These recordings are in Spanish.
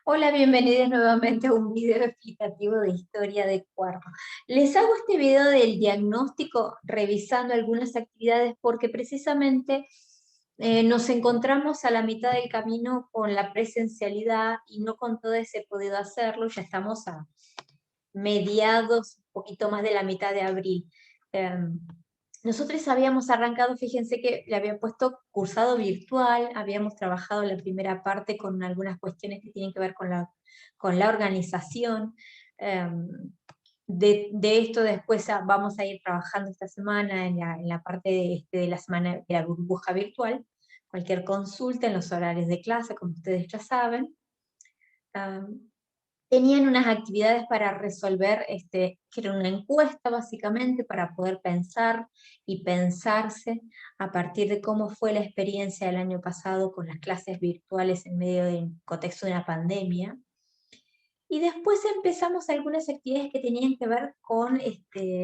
Hola, bienvenidos nuevamente a un video explicativo de historia de Cuarto. Les hago este video del diagnóstico revisando algunas actividades porque precisamente nos encontramos a la mitad del camino con la presencialidad y no con todo he podido hacerlo, ya estamos a mediados, un poquito más de la mitad de abril. Nosotros habíamos arrancado, fíjense que le había puesto cursado virtual, habíamos trabajado la primera parte con algunas cuestiones que tienen que ver con la organización. em, de esto después vamos a ir trabajando esta semana en la parte de la semana de la burbuja virtual. Cualquier consulta en los horarios de clase, como ustedes ya saben. Am, Tenían unas actividades para resolver, que era una encuesta básicamente para poder pensar y pensarse a partir de cómo fue la experiencia del año pasado con las clases virtuales en medio del contexto de una pandemia. Y después empezamos algunas actividades que tenían que ver con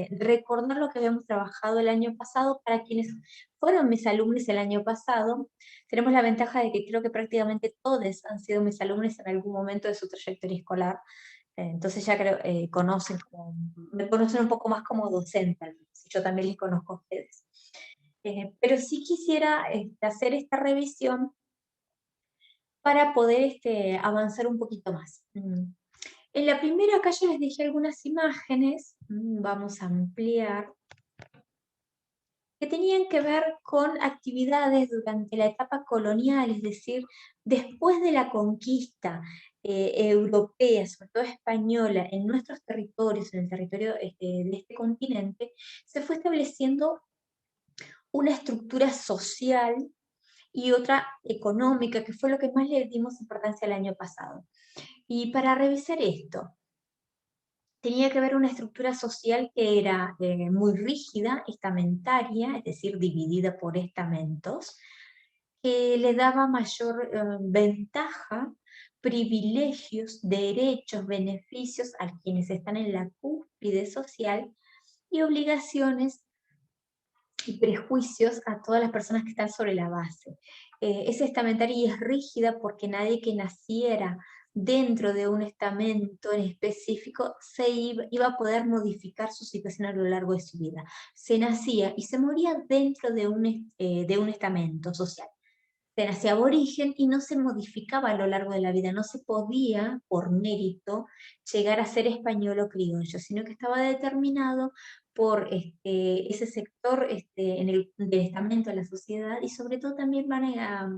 recordar lo que habíamos trabajado el año pasado. Para quienes fueron mis alumnos el año pasado, tenemos la ventaja de que creo que prácticamente todos han sido mis alumnos en algún momento de su trayectoria escolar. Entonces ya creo, me conocen un poco más como docente, al menos, y yo también les conozco a ustedes. Pero sí quisiera hacer esta revisión para poder avanzar un poquito más. En la primera acá yo les dejé algunas imágenes, vamos a ampliar, que tenían que ver con actividades durante la etapa colonial, es decir, después de la conquista europea, sobre todo española, en nuestros territorios, en el territorio de este continente, se fue estableciendo una estructura social y otra económica, que fue lo que más le dimos importancia el año pasado. Y para revisar esto, tenía que ver una estructura social que era muy rígida, estamentaria, es decir, dividida por estamentos, que le daba mayor ventaja, privilegios, derechos, beneficios a quienes están en la cúspide social y obligaciones y prejuicios a todas las personas que están sobre la base. Es estamentaria y es rígida porque nadie que naciera dentro de un estamento en específico iba a poder modificar su situación a lo largo de su vida. Se nacía y se moría dentro de un estamento social. Se nacía aborigen y no se modificaba a lo largo de la vida, no se podía, por mérito, llegar a ser español o criollo, sino que estaba determinado por ese sector del estamento de la sociedad, y sobre todo también van a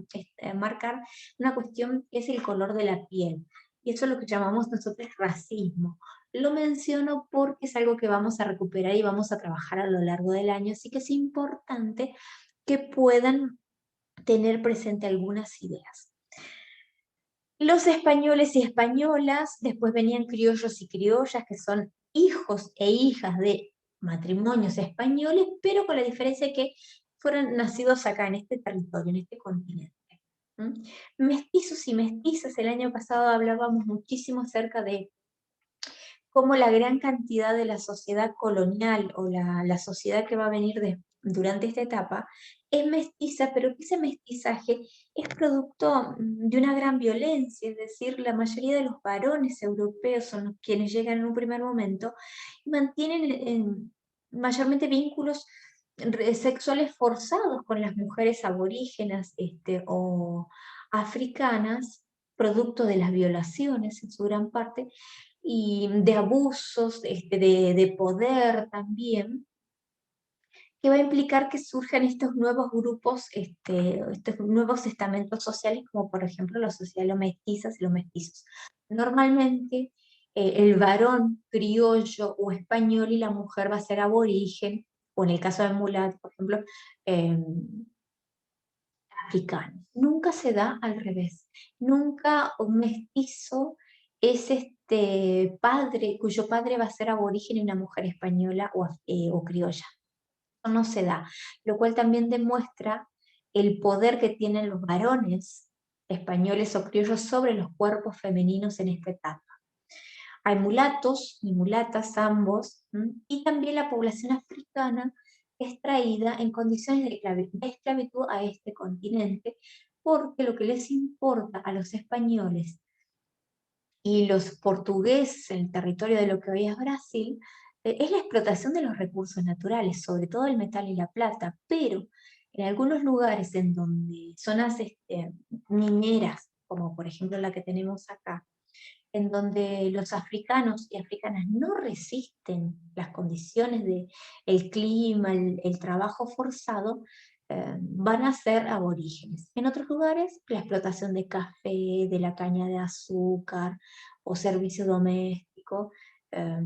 marcar una cuestión que es el color de la piel. Y eso es lo que llamamos nosotros racismo. Lo menciono porque es algo que vamos a recuperar y vamos a trabajar a lo largo del año, así que es importante que puedan tener presente algunas ideas. Los españoles y españolas, después venían criollos y criollas, que son hijos e hijas de matrimonios españoles, pero con la diferencia de que fueron nacidos acá, en este territorio, en este continente. Mestizos y mestizas, el año pasado hablábamos muchísimo acerca de cómo la gran cantidad de la sociedad colonial o la sociedad que va a venir durante esta etapa es mestiza, pero que ese mestizaje es producto de una gran violencia, es decir, la mayoría de los varones europeos son los quienes llegan en un primer momento y mantienen mayormente vínculos sexuales forzados con las mujeres aborígenas o africanas, producto de las violaciones en su gran parte, y de abusos, de poder también, que va a implicar que surjan estos nuevos grupos, estos nuevos estamentos sociales, como por ejemplo la sociedad de los mestizas y los mestizos. Normalmente el varón criollo o español y la mujer va a ser aborigen, o en el caso de mulato, por ejemplo, eh, africano. Nunca se da al revés. Nunca un mestizo es padre, cuyo padre va a ser aborigen y una mujer española o criolla. Eso no se da, lo cual también demuestra el poder que tienen los varones españoles o criollos sobre los cuerpos femeninos en esta etapa. Hay mulatos y mulatas ambos, y también la población africana es traída en condiciones de esclavitud a este continente, porque lo que les importa a los españoles y los portugueses, el territorio de lo que hoy es Brasil, es la explotación de los recursos naturales, sobre todo el metal y la plata, pero en algunos lugares en donde zonas mineras, como por ejemplo la que tenemos acá, en donde los africanos y africanas no resisten las condiciones de el clima, el trabajo forzado, van a ser aborígenes. En otros lugares, la explotación de café, de la caña de azúcar o servicio doméstico, eh,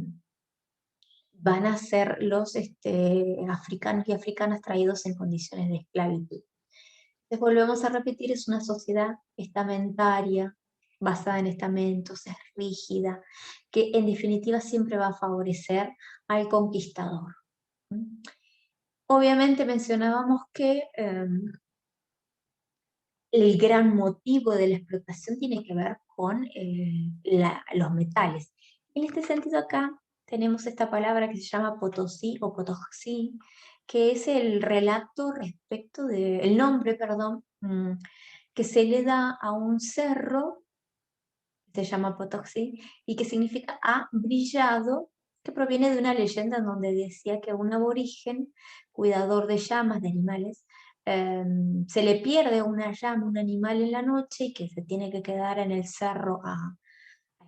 van a ser los africanos y africanas traídos en condiciones de esclavitud. Entonces volvemos a repetir, es una sociedad estamentaria, basada en estamentos, es rígida, que en definitiva siempre va a favorecer al conquistador. Obviamente mencionábamos que el gran motivo de la explotación tiene que ver con los metales. En este sentido acá tenemos esta palabra que se llama Potosí o Potosí, que es el relato respecto de, el nombre, perdón, que se le da a un cerro, se llama Potosí, y que significa ha brillado, que proviene de una leyenda en donde decía que un aborigen, cuidador de llamas, de animales, se le pierde una llama, un animal en la noche y que se tiene que quedar en el cerro a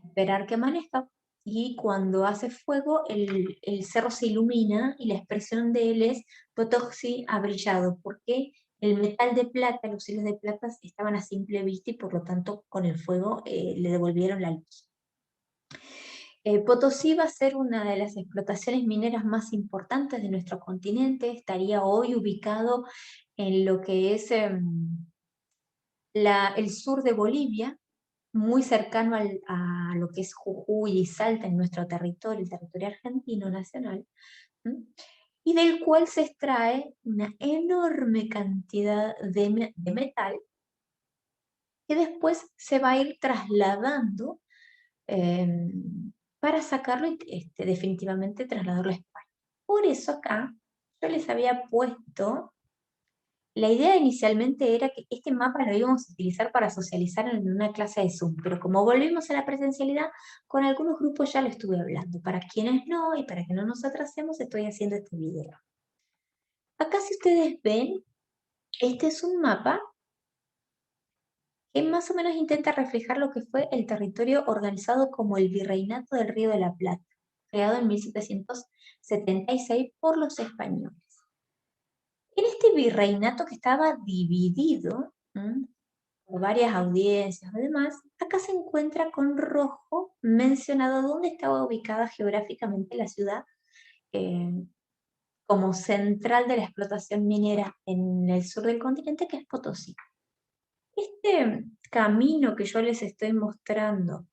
esperar que amanezca. Y cuando hace fuego, el cerro se ilumina y la expresión de él es Potosí ha brillado, porque el metal de plata, los hilos de plata estaban a simple vista y por lo tanto con el fuego le devolvieron la luz. Potosí va a ser una de las explotaciones mineras más importantes de nuestro continente, estaría hoy ubicado en lo que es el sur de Bolivia, muy cercano a lo que es Jujuy y Salta en nuestro territorio, el territorio argentino nacional, ¿m? Y del cual se extrae una enorme cantidad de metal que después se va a ir trasladando eh, para sacarlo y definitivamente trasladarlo a España. Por eso acá yo les había puesto, la idea inicialmente era que este mapa lo íbamos a utilizar para socializar en una clase de Zoom, pero como volvimos a la presencialidad, con algunos grupos ya lo estuve hablando. Para quienes no, y para que no nos atrasemos, estoy haciendo este video. Acá si ustedes ven, este es un mapa que más o menos intenta reflejar lo que fue el territorio organizado como el Virreinato del Río de la Plata, creado en 1776 por los españoles. En este virreinato que estaba dividido por varias audiencias y demás, acá se encuentra con rojo mencionado dónde estaba ubicada geográficamente la ciudad eh, como central de la explotación minera en el sur del continente, que es Potosí. Este camino que yo les estoy mostrando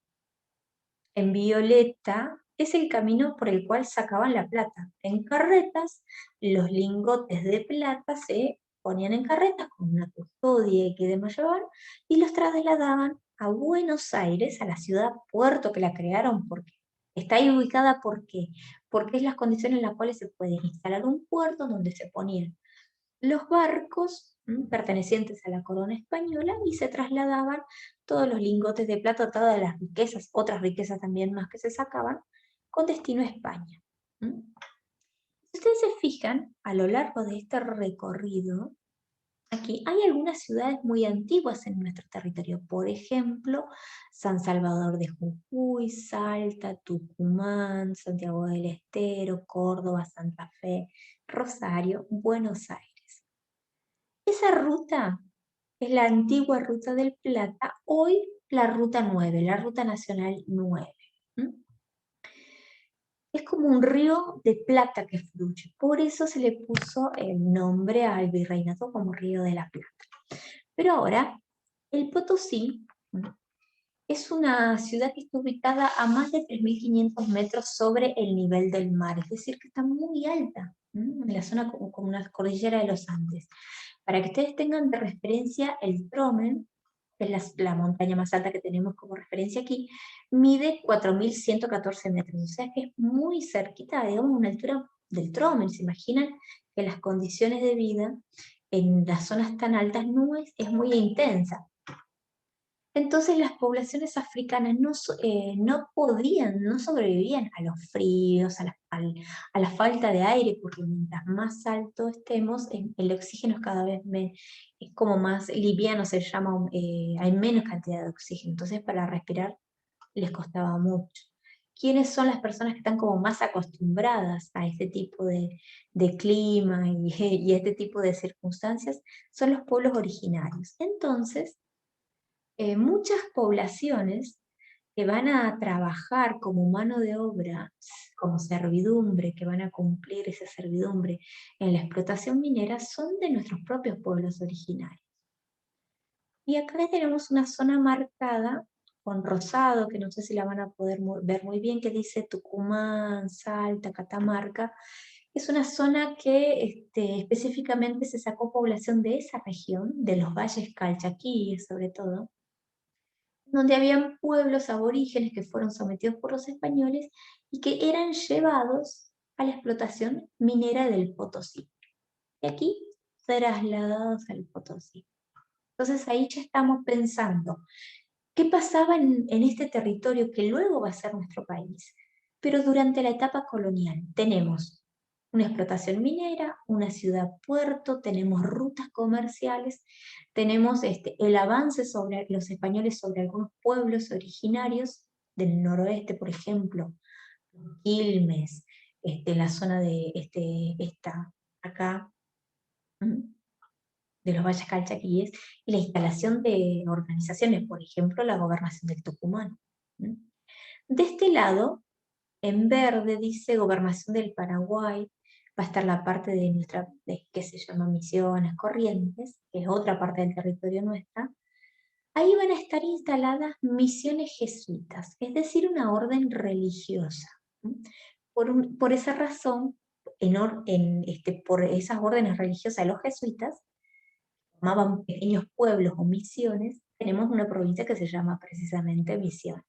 en violeta es el camino por el cual sacaban la plata. En carretas, los lingotes de plata se ponían en carretas con una custodia que demás llevaban y los trasladaban a Buenos Aires, a la ciudad puerto que la crearon porque está ahí ubicada porque es las condiciones en las cuales se puede instalar un puerto donde se ponían los barcos pertenecientes a la corona española y se trasladaban todos los lingotes de plata, todas las riquezas, otras riquezas también más que se sacaban, con destino a España. Si ustedes se fijan, a lo largo de este recorrido, aquí hay algunas ciudades muy antiguas en nuestro territorio. Por ejemplo, San Salvador de Jujuy, Salta, Tucumán, Santiago del Estero, Córdoba, Santa Fe, Rosario, Buenos Aires. Esa ruta es la antigua Ruta del Plata, hoy la Ruta 9, la Ruta Nacional 9. ¿Mm? Es como un río de plata que fluye, por eso se le puso el nombre al virreinato como Río de la Plata. Pero ahora, el Potosí es una ciudad que está ubicada a más de 3.500 metros sobre el nivel del mar, es decir, que está muy alta, en la zona como una cordillera de los Andes. Para que ustedes tengan de referencia el Tromen, que es la montaña más alta que tenemos como referencia aquí, mide 4.114 metros, o sea que es muy cerquita, digamos, una altura del Tromen. ¿Se imaginan que las condiciones de vida en las zonas tan altas no es muy intensa? Entonces las poblaciones africanas no sobrevivían a los fríos, a la falta de aire, porque mientras más alto estemos, el oxígeno es cada vez es como más liviano, se llama, hay menos cantidad de oxígeno, entonces para respirar les costaba mucho. ¿Quiénes son las personas que están como más acostumbradas a este tipo de clima y este tipo de circunstancias? Son los pueblos originarios. Entonces, muchas poblaciones que van a trabajar como mano de obra, como servidumbre, que van a cumplir esa servidumbre en la explotación minera, son de nuestros propios pueblos originarios. Y acá tenemos una zona marcada con rosado, que no sé si la van a poder ver muy bien, que dice Tucumán, Salta, Catamarca. Es una zona que específicamente se sacó población de esa región, de los valles calchaquíes sobre todo, donde habían pueblos aborígenes que fueron sometidos por los españoles y que eran llevados a la explotación minera del Potosí. Y aquí trasladados al Potosí. Entonces ahí ya estamos pensando, ¿qué pasaba en este territorio que luego va a ser nuestro país? Pero durante la etapa colonial tenemos una explotación minera, una ciudad-puerto, tenemos rutas comerciales, tenemos el avance sobre los españoles sobre algunos pueblos originarios del noroeste, por ejemplo, Quilmes, la zona de esta acá, de los valles calchaquíes, y la instalación de organizaciones, por ejemplo, la gobernación del Tucumán. De este lado, en verde dice Gobernación del Paraguay, va a estar la parte de que se llama Misiones, Corrientes, que es otra parte del territorio nuestra. Ahí van a estar instaladas misiones jesuitas, es decir, una orden religiosa. Por esa razón, por esas órdenes religiosas de los jesuitas, formaban pequeños pueblos o misiones, tenemos una provincia que se llama precisamente Misiones.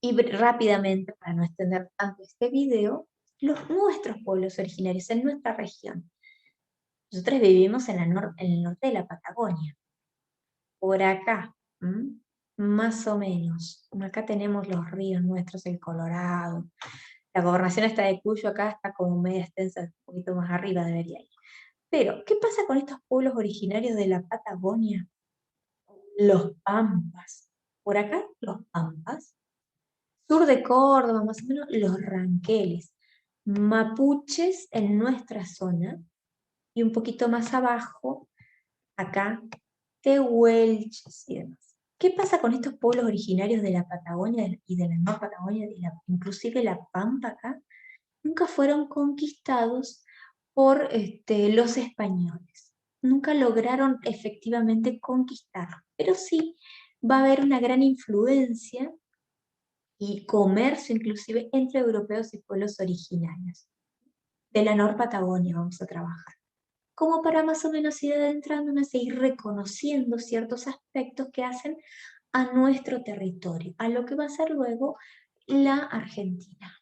Y rápidamente, para no extender tanto este video, nuestros pueblos originarios en nuestra región. Nosotros vivimos en el norte de la Patagonia, por acá, más o menos. Acá tenemos los ríos nuestros, el Colorado. La gobernación está de Cuyo, acá está como media extensa, un poquito más arriba debería ir. Pero, ¿qué pasa con estos pueblos originarios de la Patagonia? Los Pampas. Por acá, los Pampas. Sur de Córdoba, más o menos, los ranqueles. Mapuches en nuestra zona. Y un poquito más abajo, acá, tehuelches y demás. ¿Qué pasa con estos pueblos originarios de la Patagonia y de la Nueva Patagonia, inclusive la Pampa acá? Nunca fueron conquistados por los españoles. Nunca lograron efectivamente conquistar, pero sí va a haber una gran influencia y comercio inclusive entre europeos y pueblos originarios. De la Nor Patagonia vamos a trabajar. Como para más o menos ir adentrándonos e ir reconociendo ciertos aspectos que hacen a nuestro territorio, a lo que va a ser luego la Argentina.